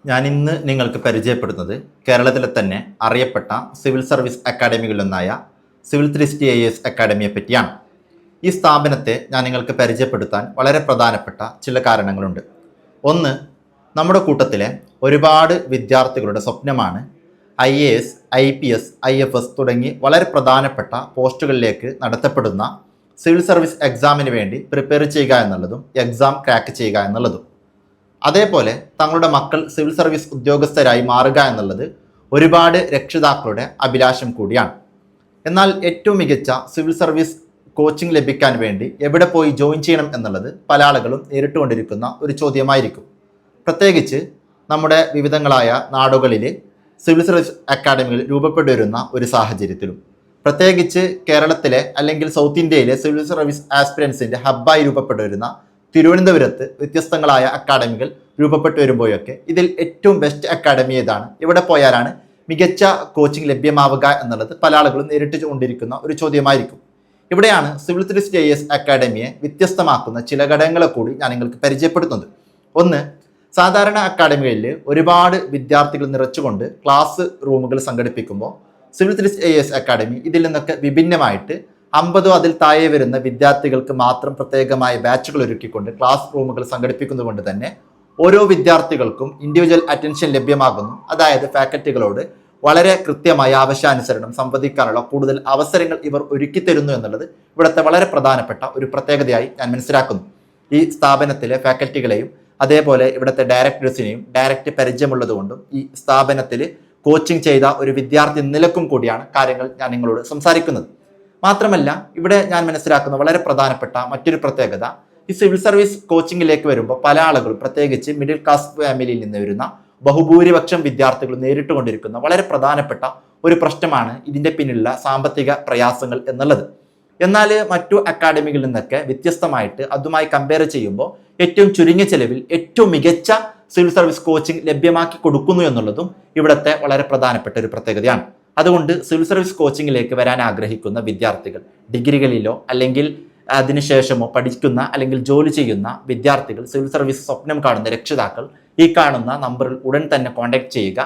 ഞാൻ ഇന്ന് നിങ്ങൾക്ക് പരിചയപ്പെടുന്നത് കേരളത്തിലെ തന്നെ അറിയപ്പെട്ട സിവിൽ സർവീസ് അക്കാഡമികളിലൊന്നായ സിവിൽ 360 IAS അക്കാഡമിയെ പറ്റിയാണ്. ഈ സ്ഥാപനത്തെ ഞാൻ നിങ്ങൾക്ക് പരിചയപ്പെടുത്താൻ വളരെ പ്രധാനപ്പെട്ട ചില കാരണങ്ങളുണ്ട്. ഒന്ന്, നമ്മുടെ കൂട്ടത്തിലെ ഒരുപാട് വിദ്യാർത്ഥികളുടെ സ്വപ്നമാണ് IAS, IPS, IFS തുടങ്ങി വളരെ പ്രധാനപ്പെട്ട പോസ്റ്റുകളിലേക്ക് നടത്തപ്പെടുന്ന സിവിൽ സർവീസ് എക്സാമിന് വേണ്ടി പ്രിപ്പയർ ചെയ്യുക എന്നുള്ളതും എക്സാം ക്രാക്ക് ചെയ്യുക എന്നുള്ളതും. അതേപോലെ തങ്ങളുടെ മക്കൾ സിവിൽ സർവീസ് ഉദ്യോഗസ്ഥരായി മാറുക എന്നുള്ളത് ഒരുപാട് രക്ഷിതാക്കളുടെ അഭിലാഷം കൂടിയാണ്. എന്നാൽ ഏറ്റവും മികച്ച സിവിൽ സർവീസ് കോച്ചിങ് ലഭിക്കാൻ വേണ്ടി എവിടെ പോയി ജോയിൻ ചെയ്യണം എന്നുള്ളത് പല ആളുകളും നേരിട്ടുകൊണ്ടിരിക്കുന്ന ഒരു ചോദ്യമായിരിക്കും. പ്രത്യേകിച്ച് നമ്മുടെ വിവിധങ്ങളായ നാടുകളിൽ സിവിൽ സർവീസ് അക്കാഡമികൾ രൂപപ്പെട്ടു വരുന്ന ഒരു സാഹചര്യത്തിലും, പ്രത്യേകിച്ച് കേരളത്തിലെ അല്ലെങ്കിൽ സൗത്ത് ഇന്ത്യയിലെ സിവിൽ സർവീസ് ആസ്പിരൻസിൻ്റെ ഹബ്ബായി രൂപപ്പെട്ടു വരുന്ന തിരുവനന്തപുരത്ത് വ്യത്യസ്തങ്ങളായ അക്കാഡമികൾ രൂപപ്പെട്ടു വരുമ്പോഴൊക്കെ ഇതിൽ ഏറ്റവും ബെസ്റ്റ് അക്കാഡമി ഏതാണ്, ഇവിടെ പോയാലാണ് മികച്ച കോച്ചിങ് ലഭ്യമാവുക എന്നുള്ളത് പല ആളുകളും നേരിട്ട് കൊണ്ടിരിക്കുന്ന ഒരു ചോദ്യമായിരിക്കും. ഇവിടെയാണ് സിവിൽ 360 IAS അക്കാഡമിയെ വ്യത്യസ്തമാക്കുന്ന ചില ഘടകങ്ങളെ കൂടി ഞാൻ നിങ്ങൾക്ക് പരിചയപ്പെടുത്തുന്നത്. ഒന്ന്, സാധാരണ അക്കാഡമികളിൽ ഒരുപാട് വിദ്യാർത്ഥികൾ നിറച്ചുകൊണ്ട് ക്ലാസ് റൂമുകൾ സംഘടിപ്പിക്കുമ്പോൾ സിവിൽ 360 IAS അക്കാഡമി ഇതിൽ നിന്നൊക്കെ വിഭിന്നമായിട്ട് 50 അതിൽ താഴെ വരുന്ന വിദ്യാർത്ഥികൾക്ക് മാത്രം പ്രത്യേകമായ ബാച്ചുകൾ ഒരുക്കിക്കൊണ്ട് ക്ലാസ് റൂമുകൾ സംഘടിപ്പിക്കുന്നതുകൊണ്ട് തന്നെ ഓരോ വിദ്യാർത്ഥികൾക്കും ഇൻഡിവിജ്വൽ അറ്റൻഷൻ ലഭ്യമാകുന്നു. അതായത് ഫാക്കൽറ്റികളോട് വളരെ കൃത്യമായ ആവശ്യാനുസരണം സംവദിക്കാനുള്ള കൂടുതൽ അവസരങ്ങൾ ഇവർ ഒരുക്കി തരുന്നു എന്നുള്ളത് ഇവിടുത്തെ വളരെ പ്രധാനപ്പെട്ട ഒരു പ്രത്യേകതയായി ഞാൻ മനസ്സിലാക്കുന്നു. ഈ സ്ഥാപനത്തിലെ ഫാക്കൽറ്റികളെയും അതേപോലെ ഇവിടുത്തെ ഡയറക്ടേഴ്സിനെയും ഡയറക്റ്റ് പരിചയമുള്ളതുകൊണ്ടും ഈ സ്ഥാപനത്തിൽ കോച്ചിങ് ചെയ്ത ഒരു വിദ്യാർത്ഥി നിലക്കും കൂടിയാണ് കാര്യങ്ങൾ ഞാൻ നിങ്ങളോട് സംസാരിക്കുന്നത്. മാത്രമല്ല, ഇവിടെ ഞാൻ മനസ്സിലാക്കുന്ന വളരെ പ്രധാനപ്പെട്ട മറ്റൊരു പ്രത്യേകത, ഈ സിവിൽ സർവീസ് കോച്ചിങ്ങിലേക്ക് വരുമ്പോൾ പല ആളുകളും, പ്രത്യേകിച്ച് മിഡിൽ ക്ലാസ് ഫാമിലിയിൽ നിന്ന് വരുന്ന ബഹുഭൂരിപക്ഷം വിദ്യാർത്ഥികൾ നേരിട്ടുകൊണ്ടിരിക്കുന്ന വളരെ പ്രധാനപ്പെട്ട ഒരു പ്രശ്നമാണ് ഇതിൻ്റെ പിന്നിലുള്ള സാമ്പത്തിക പ്രയാസങ്ങൾ എന്നുള്ളത്. എന്നാൽ മറ്റു അക്കാഡമികളിൽ നിന്നൊക്കെ വ്യത്യസ്തമായിട്ട് അതുമായി കമ്പയർ ചെയ്യുമ്പോൾ ഏറ്റവും ചുരുങ്ങിയ ചെലവിൽ ഏറ്റവും മികച്ച സിവിൽ സർവീസ് കോച്ചിങ് ലഭ്യമാക്കി കൊടുക്കുന്നു എന്നുള്ളതും ഇവിടുത്തെ വളരെ പ്രധാനപ്പെട്ട ഒരു പ്രത്യേകതയാണ്. അതുകൊണ്ട് സിവിൽ സർവീസ് കോച്ചിങ്ങിലേക്ക് വരാൻ ആഗ്രഹിക്കുന്ന വിദ്യാർത്ഥികൾ, ഡിഗ്രികളിലോ അല്ലെങ്കിൽ അതിനുശേഷമോ പഠിക്കുന്ന അല്ലെങ്കിൽ ജോലി ചെയ്യുന്ന വിദ്യാർത്ഥികൾ, സിവിൽ സർവീസ് സ്വപ്നം കാണുന്ന രക്ഷിതാക്കൾ ഈ കാണുന്ന നമ്പറിൽ ഉടൻ തന്നെ കോൺടാക്ട് ചെയ്യുക.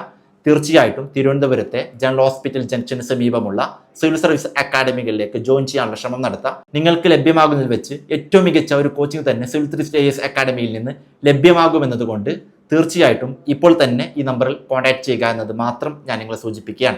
തീർച്ചയായിട്ടും തിരുവനന്തപുരത്തെ ജനറൽ ഹോസ്പിറ്റൽ ജംഗ്ഷന് സമീപമുള്ള സിവിൽ സർവീസ് അക്കാഡമികളിലേക്ക് ജോയിൻ ചെയ്യാനുള്ള ശ്രമം നടത്താം. നിങ്ങൾക്ക് ലഭ്യമാകുന്നതിൽ വെച്ച് ഏറ്റവും മികച്ച ഒരു കോച്ചിങ് തന്നെ സിവിൽ 360 IAS അക്കാഡമിയിൽ നിന്ന് ലഭ്യമാകുമെന്നതുകൊണ്ട് തീർച്ചയായിട്ടും ഇപ്പോൾ തന്നെ ഈ നമ്പറിൽ കോൺടാക്ട് ചെയ്യുക എന്നത് മാത്രം ഞാൻ നിങ്ങളെ സൂചിപ്പിക്കുകയാണ്.